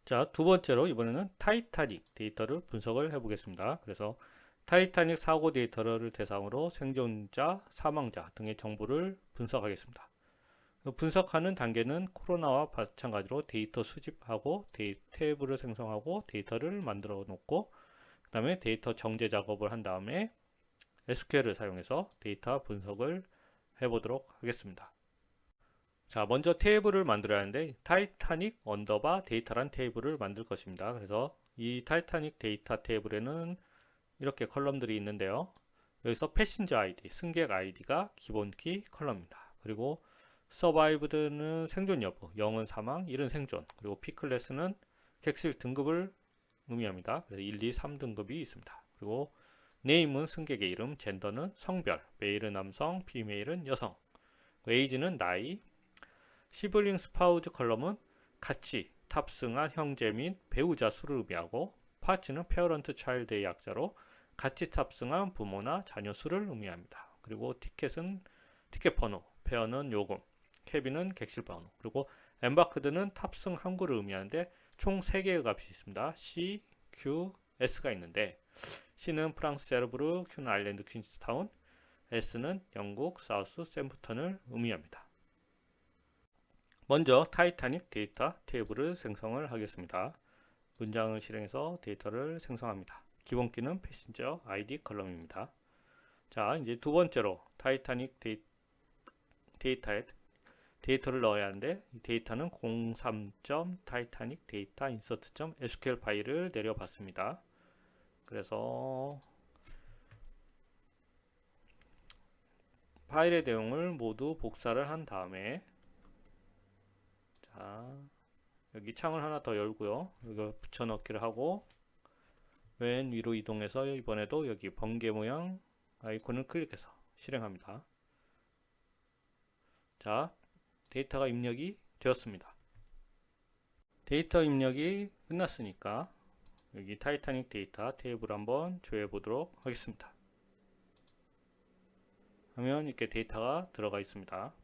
자, 두 번째로 이번에는 타이타닉 데이터를 분석을 해보겠습니다. 그래서 타이타닉 사고 데이터를 대상으로 생존자, 사망자 등의 정보를 분석하겠습니다. 분석하는 단계는 코로나와 마찬가지로 데이터 수집하고 테이블을 생성하고 데이터를 만들어 놓고 그 다음에 데이터 정제 작업을 한 다음에 SQL을 사용해서 데이터 분석을 해보도록 하겠습니다. 자, 먼저 테이블을 만들어야 하는데 타이타닉 언더바 데이터란 테이블을 만들 것입니다. 그래서 이 타이타닉 데이터 테이블에는 이렇게 컬럼들이 있는데요. 여기서 패신저 아이디, 승객 아이디가 기본키 컬럼입니다. 그리고 서바이브드는 생존 여부, 0은 사망, 1은 생존, 그리고 P클래스는 객실 등급을 의미합니다. 그래서 1, 2, 3등급이 있습니다. 그리고 네임은 승객의 이름, 젠더는 성별, 메일은 남성, 피메일은 여성, 에이지는 나이, 시블링 스파우즈 컬럼은 같이 탑승한 형제 및 배우자 수를 의미하고 파츠는 페어런트 차일드의 약자로 같이 탑승한 부모나 자녀 수를 의미합니다. 그리고 티켓은 티켓 번호, 페어는 요금, 캐빈은 객실 번호, 그리고 엠바크드는 탑승 항구를 의미하는데 총 3개의 값이 있습니다. C, Q, S가 있는데 C는 프랑스 제르브르, Q는 아일랜드 퀸즈타운, S는 영국 사우스 샘프턴을 의미합니다. 먼저 타이타닉 데이터 테이블을 생성을 하겠습니다. 문장을 실행해서 데이터를 생성합니다. 기본키는 패신저 아이디 컬럼입니다. 자, 이제 두 번째로 타이타닉 데이터에 데이터를 넣어야 하는데 이 데이터는 03.titanic data insert.sql 파일을 내려봤습니다. 그래서 파일의 내용을 모두 복사를 한 다음에 자, 여기 창을 하나 더 열고요. 이거 붙여넣기를 하고 왼 위로 이동해서 이번에도 여기 번개 모양 아이콘을 클릭해서 실행합니다. 자, 데이터가 입력이 되었습니다. 데이터 입력이 끝났으니까 여기 타이타닉 데이터 테이블 한번 조회해 보도록 하겠습니다. 하면 이렇게 데이터가 들어가 있습니다.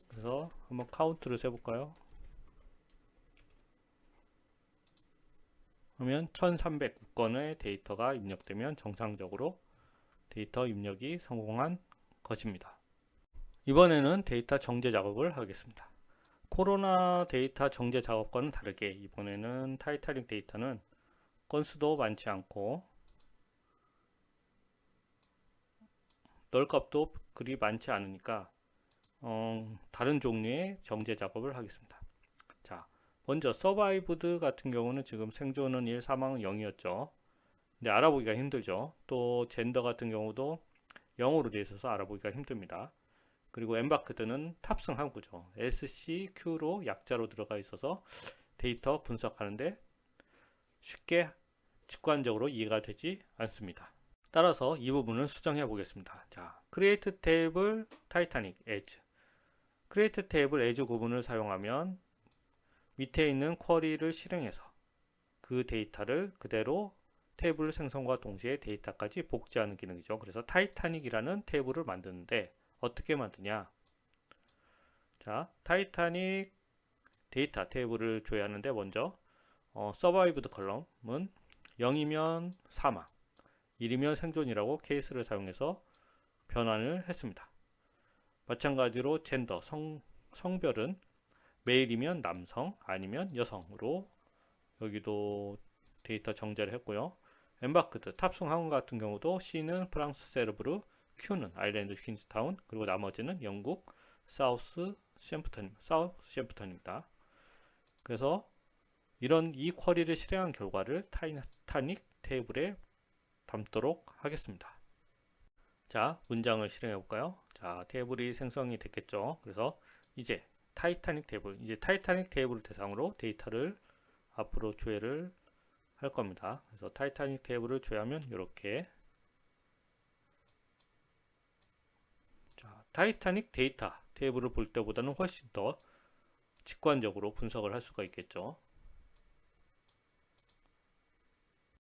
그래서 한번 카운트를 세볼까요? 하면 1309건의 데이터가 입력되면 정상적으로 데이터 입력이 성공한 것입니다. 이번에는 데이터 정제 작업을 하겠습니다. 코로나 데이터 정제 작업과는 다르게 이번에는 타이타닉 데이터는 건수도 많지 않고 널값도 그리 많지 않으니까 다른 종류의 정제 작업을 하겠습니다. 자, 먼저 서바이브드 같은 경우는 지금 생존은 1, 사망은 0이었죠. 근데 알아보기가 힘들죠. 또 젠더 같은 경우도 0으로 되어 있어서 알아보기가 힘듭니다. 그리고 엠바크드는 탑승 항구죠. SCQ로 약자로 들어가 있어서 데이터 분석하는데 쉽게 직관적으로 이해가 되지 않습니다. 따라서 이 부분을 수정해 보겠습니다. 자, create table titanic as create table as 구문을 사용하면 밑에 있는 쿼리를 실행해서 그 데이터를 그대로 테이블 생성과 동시에 데이터까지 복제하는 기능이죠. 그래서 타이타닉이라는 테이블을 만드는데 어떻게 만드냐? 자, 타이타닉 데이터 테이블을 조회하는데 먼저 서바이브드 컬럼은 0이면 사망, 1이면 생존이라고 케이스를 사용해서 변환을 했습니다. 마찬가지로 젠더, 성별은 메일이면 남성, 아니면 여성으로 여기도 데이터 정제를 했고요. 엠바크드, 탑승 항공 같은 경우도 C는 프랑스 세르브르, Q는 아일랜드 퀸즈타운, 그리고 나머지는 영국 사우스 샘프턴입니다. 그래서 이런 이 쿼리를 실행한 결과를 타이타닉 테이블에 담도록 하겠습니다. 자, 문장을 실행해 볼까요? 자, 테이블이 생성이 됐겠죠. 그래서 이제 타이타닉 테이블을 대상으로 데이터를 앞으로 조회를 할 겁니다. 그래서 타이타닉 테이블을 조회하면 이렇게 자, 타이타닉 데이터 테이블을 볼 때보다는 훨씬 더 직관적으로 분석을 할 수가 있겠죠.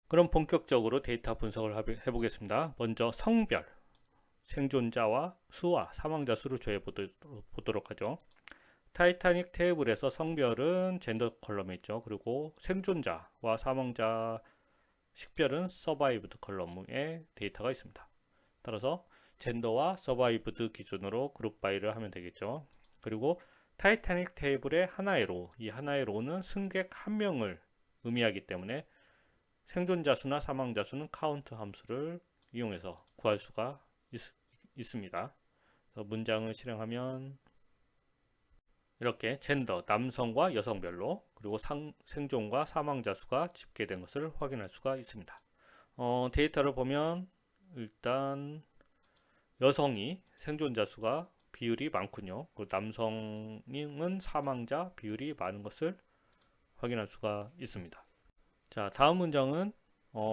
그럼 본격적으로 데이터 분석을 해보겠습니다. 먼저 성별, 생존자와 수와 사망자 수를 조회 보도록 하죠. 타이타닉 테이블에서 성별은 젠더 컬럼에 있죠. 그리고 생존자와 사망자 식별은 서바이브드 컬럼에 데이터가 있습니다. 따라서 젠더와 서바이브드 기준으로 그룹 바이를 하면 되겠죠. 그리고 타이타닉 테이블의 하나의 로, 이 하나의 로는 승객 한 명을 의미하기 때문에 생존자 수나 사망자 수는 카운트 함수를 이용해서 구할 수가 있습니다. 문장을 실행하면 이렇게 젠더, 남성과 여성별로, 그리고 생존과 사망자 수가 집계된 것을 확인할 수가 있습니다. 데이터를 보면 일단 여성이 생존자 수가 비율이 많군요. 남성은 사망자 비율이 많은 것을 확인할 수가 있습니다. 자, 다음 문장은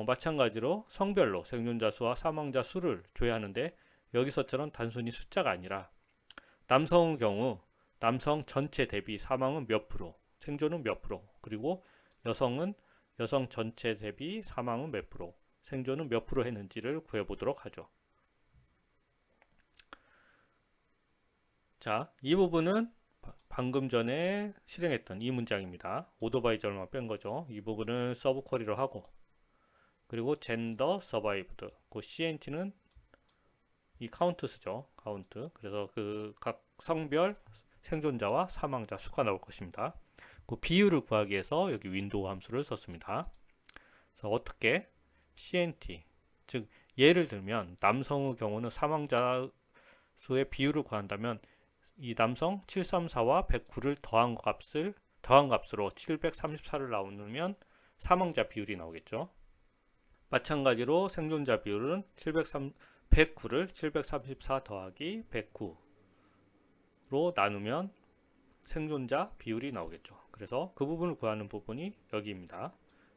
마찬가지로 성별로 생존자 수와 사망자 수를 조회하는데 여기서처럼 단순히 숫자가 아니라 남성의 경우 남성 전체 대비 사망은 몇 프로, 생존은 몇 프로, 그리고 여성은 여성 전체 대비 사망은 몇 프로, 생존은 몇 프로 했는지를 구해보도록 하죠. 자, 이 부분은 방금 전에 실행했던 이 문장입니다. 오더바이저만 뺀 거죠. 이 부분을 서브 쿼리로 하고, 그리고 젠더 서바이브드, 그 CNT는 이 카운트 쓰죠. 카운트. 그래서 그 각 성별 생존자와 사망자 수가 나올 것입니다. 그 비율을 구하기 위해서 여기 윈도우 함수를 썼습니다. 그래서 어떻게 CNT, 즉 예를 들면 남성의 경우는 사망자 수의 비율을 구한다면 이 남성 734와 109를 더한 값으로 734를 나누면 사망자 비율이 나오겠죠. 마찬가지로 생존자 비율은 109를 734 더하기 109로 나누면 생존자 비율이 나오겠죠. 그래서 그 부분을 구하는 부분이 여기입니다.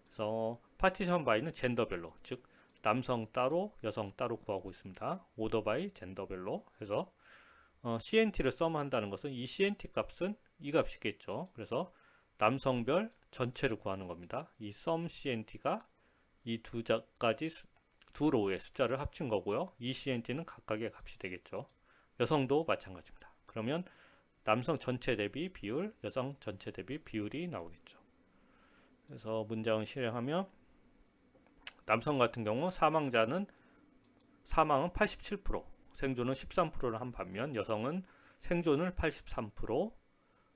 그래서 파티션 바이는 젠더별로, 즉 남성 따로 여성 따로 구하고 있습니다. 오더 바이 젠더별로 해서 CNT를 썸한다는 것은 이 CNT 값은 이 값이겠죠. 그래서 남성별 전체를 구하는 겁니다. 이 썸 CNT가 이 두 로우의 숫자를 합친 거고요. 이 CNT는 각각의 값이 되겠죠. 여성도 마찬가지입니다. 그러면 남성 전체 대비 비율, 여성 전체 대비 비율이 나오겠죠. 그래서 문장을 실행하면 남성 같은 경우 사망은 87%, 생존은 13%를 한 반면 여성은 생존을 83%,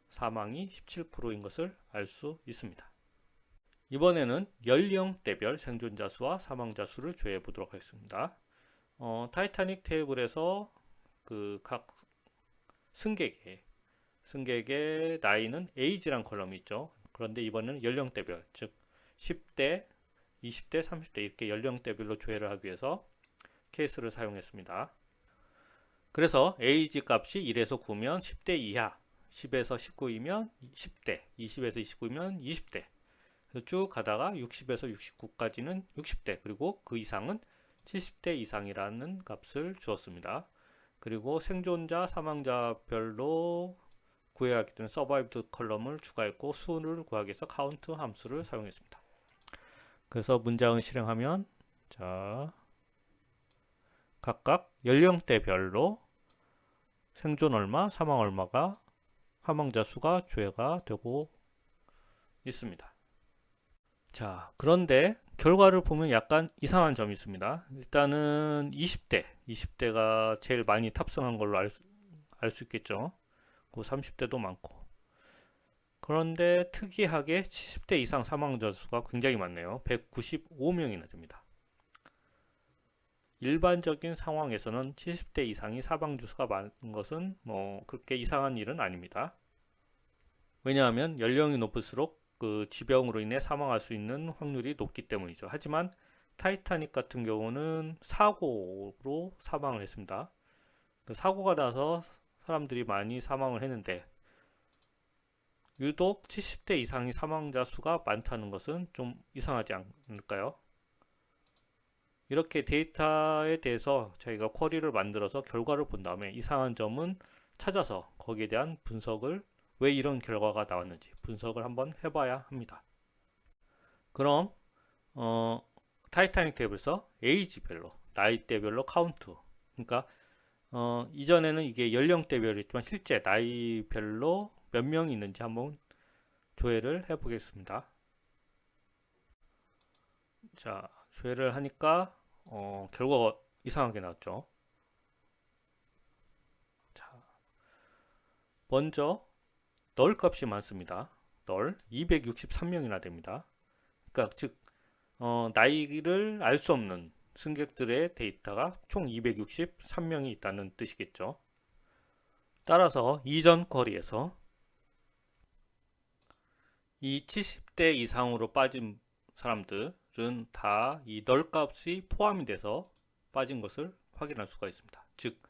사망이 17%인 것을 알 수 있습니다. 이번에는 연령대별 생존자 수와 사망자 수를 조회해 보도록 하겠습니다. 타이타닉 테이블에서 그 각 승객의 나이는 age란 컬럼이 있죠. 그런데 이번에는 연령대별, 즉 10대, 20대, 30대 이렇게 연령대별로 조회를 하기 위해서 케이스를 사용했습니다. 그래서 age 값이 1에서 9면 10대 이하, 10에서 19이면 10대, 20에서 29이면 20대, 쭉 가다가 60에서 69까지는 60대, 그리고 그 이상은 70대 이상이라는 값을 주었습니다. 그리고 생존자, 사망자별로 구해야 하기 때문에 서바이브드 컬럼을 추가했고 수를 구하기 위해서 카운트 함수를 사용했습니다. 그래서 문장을 실행하면 자, 각각 연령대별로 생존 얼마, 사망 얼마가 사망자 수가 조회가 되고 있습니다. 자, 그런데 결과를 보면 약간 이상한 점이 있습니다. 일단은 20대가 제일 많이 탑승한 걸로 알 수 있겠죠. 30대도 많고. 그런데 특이하게 70대 이상 사망자 수가 굉장히 많네요. 195명이나 됩니다. 일반적인 상황에서는 70대 이상이 사망자 수가 많은 것은 그렇게 이상한 일은 아닙니다. 왜냐하면 연령이 높을수록 그 지병으로 인해 사망할 수 있는 확률이 높기 때문이죠. 하지만 타이타닉 같은 경우는 사고로 사망을 했습니다. 그 사고가 나서 사람들이 많이 사망을 했는데 유독 70대 이상의 사망자 수가 많다는 것은 좀 이상하지 않을까요? 이렇게 데이터에 대해서 저희가 쿼리를 만들어서 결과를 본 다음에 이상한 점은 찾아서 거기에 대한 분석을, 왜 이런 결과가 나왔는지 분석을 한번 해봐야 합니다. 그럼 타이타닉 테이블에서 에이지별로, 나이대별로 카운트, 그러니까 이전에는 이게 연령대별이었지만 실제 나이별로 몇 명이 있는지 한번 조회를 해 보겠습니다. 자, 조회를 하니까 결과가 이상하게 나왔죠. 자, 먼저 널 값이 많습니다. 널 263명이나 됩니다. 그러니까 즉 나이를 알 수 없는 승객들의 데이터가 총 263명이 있다는 뜻이겠죠. 따라서 이전 쿼리에서 이 70대 이상으로 빠진 사람들은 다 이 널 값이 포함이 돼서 빠진 것을 확인할 수가 있습니다. 즉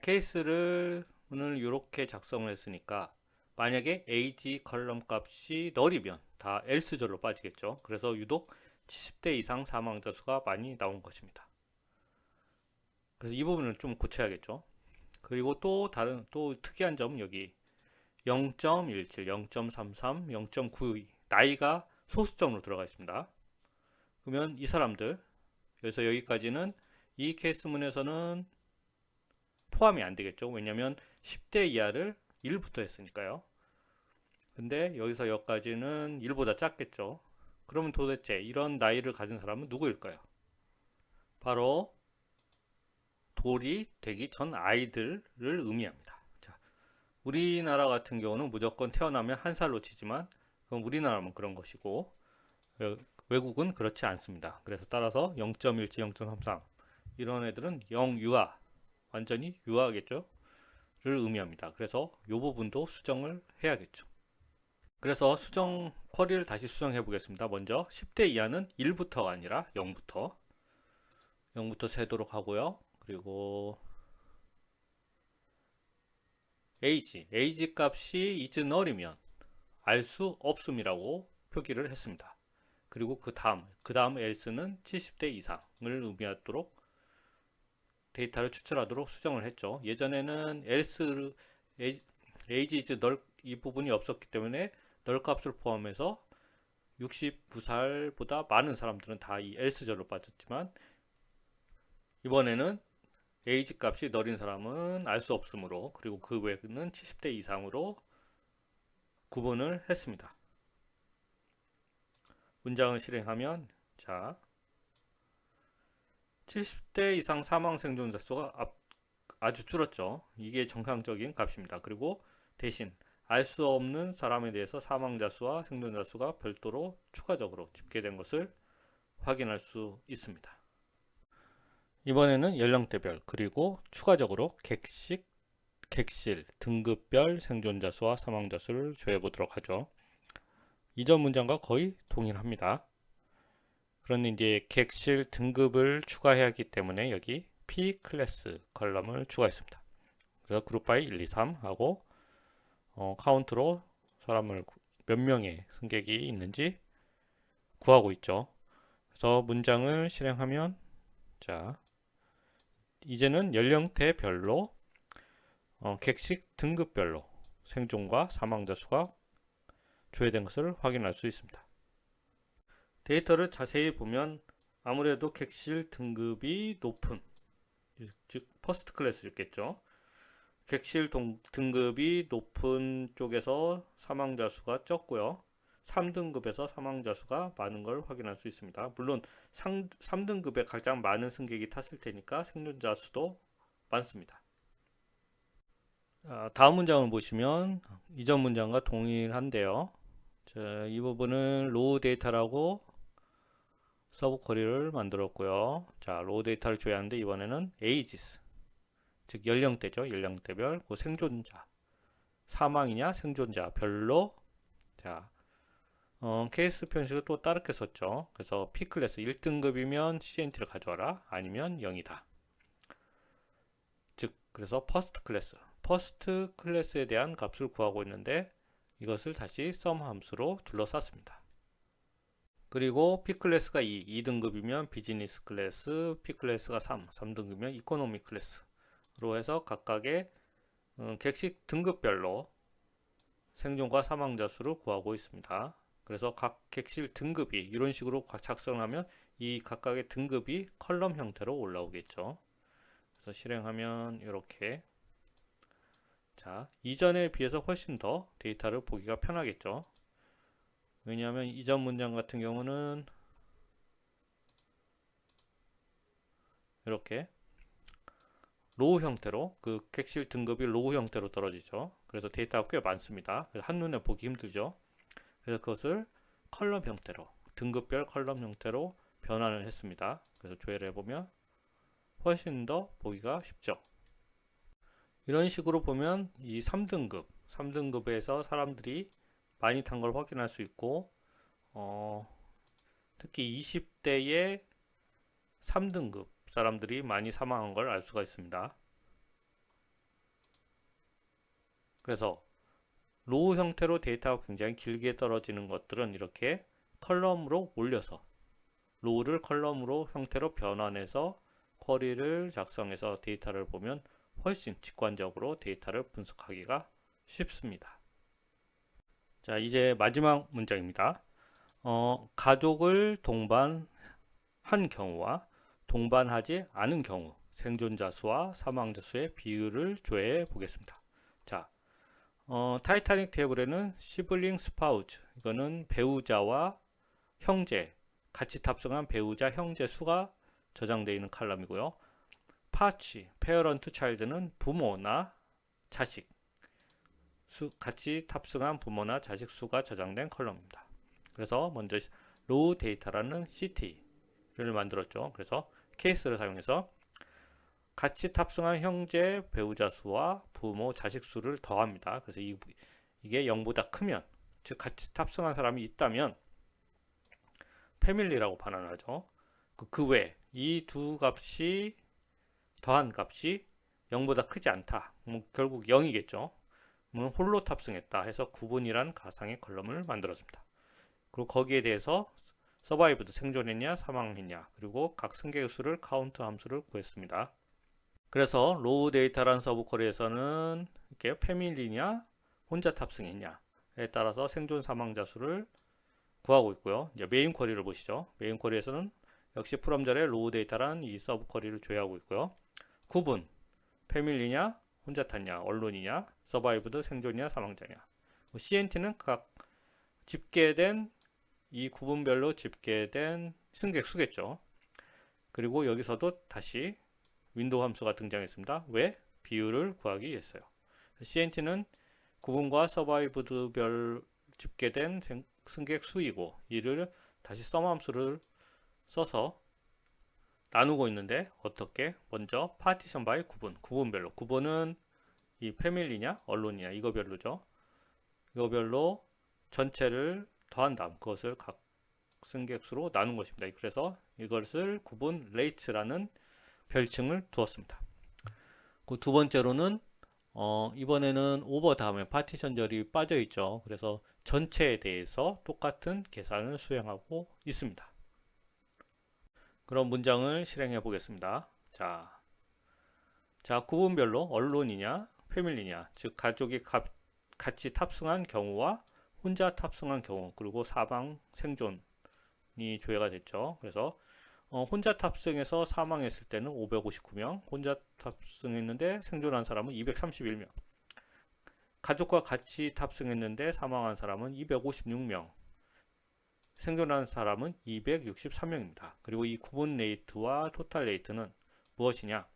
케이스를 이렇게 작성을 했으니까 만약에 age 컬럼 값이 널이면 다 else절로 빠지겠죠. 그래서 유독 70대 이상 사망자 수가 많이 나온 것입니다. 그래서 이 부분을 좀 고쳐야겠죠. 그리고 또 특이한 점은 여기 0.17, 0.33, 0.92 나이가 소수점으로 들어가 있습니다. 그러면 이 사람들 여기서 여기까지는 이 케이스문에서는 포함이 안 되겠죠. 왜냐하면 10대 이하를 1부터 했으니까요. 근데 여기서 여기까지는 1보다 작겠죠. 그러면 도대체 이런 나이를 가진 사람은 누구일까요? 바로 돌이 되기 전 아이들을 의미합니다. 자, 우리나라 같은 경우는 무조건 태어나면 한 살로 치지만 그건 우리나라만 그런 것이고 외국은 그렇지 않습니다. 그래서 따라서 0.17, 0.33 이런 애들은 영유아 완전히 유아겠죠? 를 의미합니다. 그래서 이 부분도 수정을 해야겠죠. 그래서 수정 쿼리를 다시 수정해 보겠습니다. 먼저 10대 이하는 1부터가 아니라 0부터 세도록 하고요. 그리고 age 값이 is null이면 알 수 없음이라고 표기를 했습니다. 그리고 그 다음 else는 70대 이상을 의미하도록 데이터를 추출하도록 수정을 했죠. 예전에는 else age is null 이 부분이 없었기 때문에 null 값을 포함해서 69살보다 많은 사람들은 다 이 else절로 빠졌지만 이번에는 age 값이 null인 사람은 알 수 없으므로 그리고 그 외에는 70대 이상으로 구분을 했습니다. 문장을 실행하면 자 70대 이상 사망 생존자 수가 아주 줄었죠. 이게 정상적인 값입니다. 그리고 대신 알 수 없는 사람에 대해서 사망자 수와 생존자 수가 별도로 추가적으로 집계된 것을 확인할 수 있습니다. 이번에는 연령대별 그리고 추가적으로 객실, 등급별 생존자 수와 사망자 수를 조회해 보도록 하죠. 이전 문장과 거의 동일합니다. 그런데 이제 객실 등급을 추가해야 하기 때문에 여기 P 클래스 컬럼을 추가했습니다. 그래서 그룹 바이 1, 2, 3 하고 카운트로 사람을 몇 명의 승객이 있는지 구하고 있죠. 그래서 문장을 실행하면 자 이제는 연령대별로 객식 등급별로 생존과 사망자 수가 조회된 것을 확인할 수 있습니다. 데이터를 자세히 보면 아무래도 객실 등급이 높은 즉 퍼스트 클래스였겠죠. 객실 등급이 높은 쪽에서 사망자 수가 적고요. 3등급에서 사망자 수가 많은 걸 확인할 수 있습니다. 물론 3등급에 가장 많은 승객이 탔을 테니까 생존자 수도 많습니다. 다음 문장을 보시면 이전 문장과 동일한데요. 자, 이 부분은 로우 데이터라고 서브 쿼리를 만들었고요. 자, 로우 데이터를 조회하는데 이번에는 ages 즉 연령대죠. 연령대별 그 생존자 사망이냐 생존자 별로 자 케이스 표현식을 또 다르게 썼죠. 그래서 P클래스 1등급이면 CNT를 가져와라 아니면 0이다. 즉 그래서 퍼스트 클래스에 대한 값을 구하고 있는데 이것을 다시 sum 함수로 둘러쌌습니다. 그리고 P클래스가 2등급이면 비즈니스 클래스, P클래스가 3등급이면 이코노미 클래스로 해서 각각의 객식 등급별로 생존과 사망자 수를 구하고 있습니다. 그래서 각 객실 등급이 이런 식으로 작성하면 이 각각의 등급이 컬럼 형태로 올라오겠죠. 그래서 실행하면 이렇게 자, 이전에 비해서 훨씬 더 데이터를 보기가 편하겠죠. 왜냐하면 이전 문장 같은 경우는 이렇게 로우 형태로, 그 객실 등급이 로우 형태로 떨어지죠. 그래서 데이터가 꽤 많습니다. 그래서 한눈에 보기 힘들죠. 그래서 그것을 컬럼 형태로, 등급별 컬럼 형태로 변환을 했습니다. 그래서 조회를 해보면 훨씬 더 보기가 쉽죠. 이런 식으로 보면 이 3등급에서 사람들이 많이 탄 걸 확인할 수 있고, 특히 20대의 3등급 사람들이 많이 사망한 걸 알 수가 있습니다. 그래서 로우 형태로 데이터가 굉장히 길게 떨어지는 것들은 이렇게 컬럼으로 올려서, 로우를 컬럼으로 형태로 변환해서 쿼리를 작성해서 데이터를 보면 훨씬 직관적으로 데이터를 분석하기가 쉽습니다. 자, 이제 마지막 문장입니다. 가족을 동반한 경우와 동반하지 않은 경우 생존자 수와 사망자 수의 비율을 조회해 보겠습니다. 자, 타이타닉 테이블에는 시블링 스파우즈, 이거는 배우자와 형제, 같이 탑승한 배우자 형제 수가 저장되어 있는 칼럼이고요. 파치, 페어런트 차일드는 부모나 자식, 같이 탑승한 부모나 자식 수가 저장된 컬럼입니다. 그래서 먼저 로우 데이터라는 CT를 만들었죠. 그래서 케이스를 사용해서 같이 탑승한 형제 배우자 수와 부모 자식 수를 더합니다. 그래서 이게 0보다 크면, 즉 같이 탑승한 사람이 있다면 패밀리라고 반환하죠. 그 외 이 두 값이 더한 값이 0보다 크지 않다. 결국 0이겠죠. 홀로 탑승했다 해서 구분이란 가상의 컬럼을 만들었습니다. 그리고 거기에 대해서 서바이브드, 생존했냐 사망했냐, 그리고 각 승객 수를 카운트 함수를 구했습니다. 그래서 로우 데이터란 서브 쿼리에서는 이렇게 패밀리냐 혼자 탑승했냐에 따라서 생존 사망자 수를 구하고 있고요. 이제 메인 쿼리를 보시죠. 메인 쿼리에서는 역시 프롬절의 로우 데이터란 이 서브 쿼리를 조회하고 있고요. 구분, 패밀리냐 혼자 탔냐, 언론이냐, 서바이브드, 생존이냐 사망자냐. CNT는 각 집계된, 이 구분별로 집계된 승객 수겠죠. 그리고 여기서도 다시 윈도우 함수가 등장했습니다. 왜? 비율을 구하기 위해서요. CNT는 구분과 서바이브드별 집계된 승객 수이고, 이를 다시 썸 함수를 써서 나누고 있는데, 어떻게? 먼저 파티션 바이 구분별로, 구분은 이 패밀리냐 언론이냐 이거별로죠. 이거별로 전체를 더한 다음 그것을 각 승객 수로 나눈 것입니다. 그래서 이것을 구분 레이츠라는 별칭을 두었습니다. 그 두 번째로는 이번에는 오버 다음에 파티션 절이 빠져 있죠. 그래서 전체에 대해서 똑같은 계산을 수행하고 있습니다. 그럼 문장을 실행해 보겠습니다. 자, 구분별로 언론이냐 패밀리냐, 즉 가족이 같이 탑승한 경우와 혼자 탑승한 경우, 그리고 사망 생존이 조회가 됐죠. 그래서 혼자 탑승해서 사망했을 때는 559명, 혼자 탑승했는데 생존한 사람은 231명, 가족과 같이 탑승했는데 사망한 사람은 256명, 생존한 사람은 263명입니다. 그리고 이 구분 레이트와 토탈 레이트는 무엇이냐?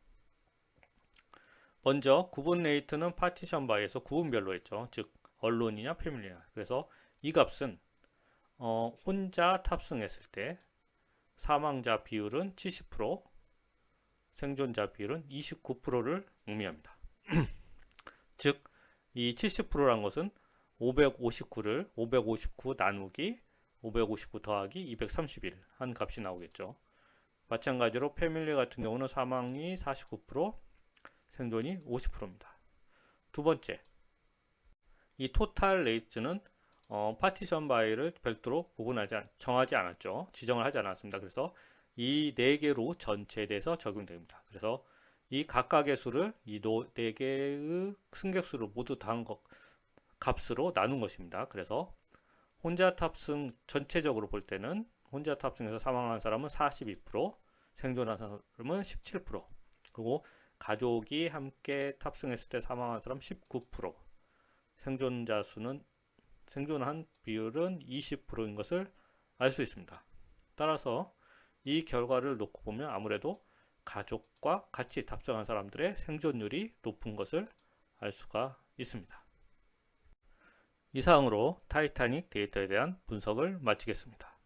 먼저 구분 레이트는 파티션 바이에서 구분별로 했죠. 즉 언론이냐 패밀리냐. 그래서 이 값은 혼자 탑승했을 때 사망자 비율은 70%, 생존자 비율은 29%를 의미합니다. 즉 이 70%란 것은 559를 559 나누기 559 더하기 231 한 값이 나오겠죠. 마찬가지로 패밀리 같은 경우는 사망이 49%, 생존이 50%입니다. 두 번째, 이 토탈 레이츠는 파티션 바이를 별도로 정하지 않았죠. 지정을 하지 않았습니다. 그래서 이 4개로 전체에 대해서 적용됩니다. 그래서 이 각각의 수를 이 4개의 승객수를 모두 더한 값으로 나눈 것입니다. 그래서 혼자 탑승 전체적으로 볼 때는 혼자 탑승해서 사망한 사람은 42%, 생존한 사람은 17%, 그리고 가족이 함께 탑승했을 때 사망한 사람 19%, 생존한 비율은 20%인 것을 알 수 있습니다. 따라서 이 결과를 놓고 보면 아무래도 가족과 같이 탑승한 사람들의 생존율이 높은 것을 알 수가 있습니다. 이상으로 타이타닉 데이터에 대한 분석을 마치겠습니다.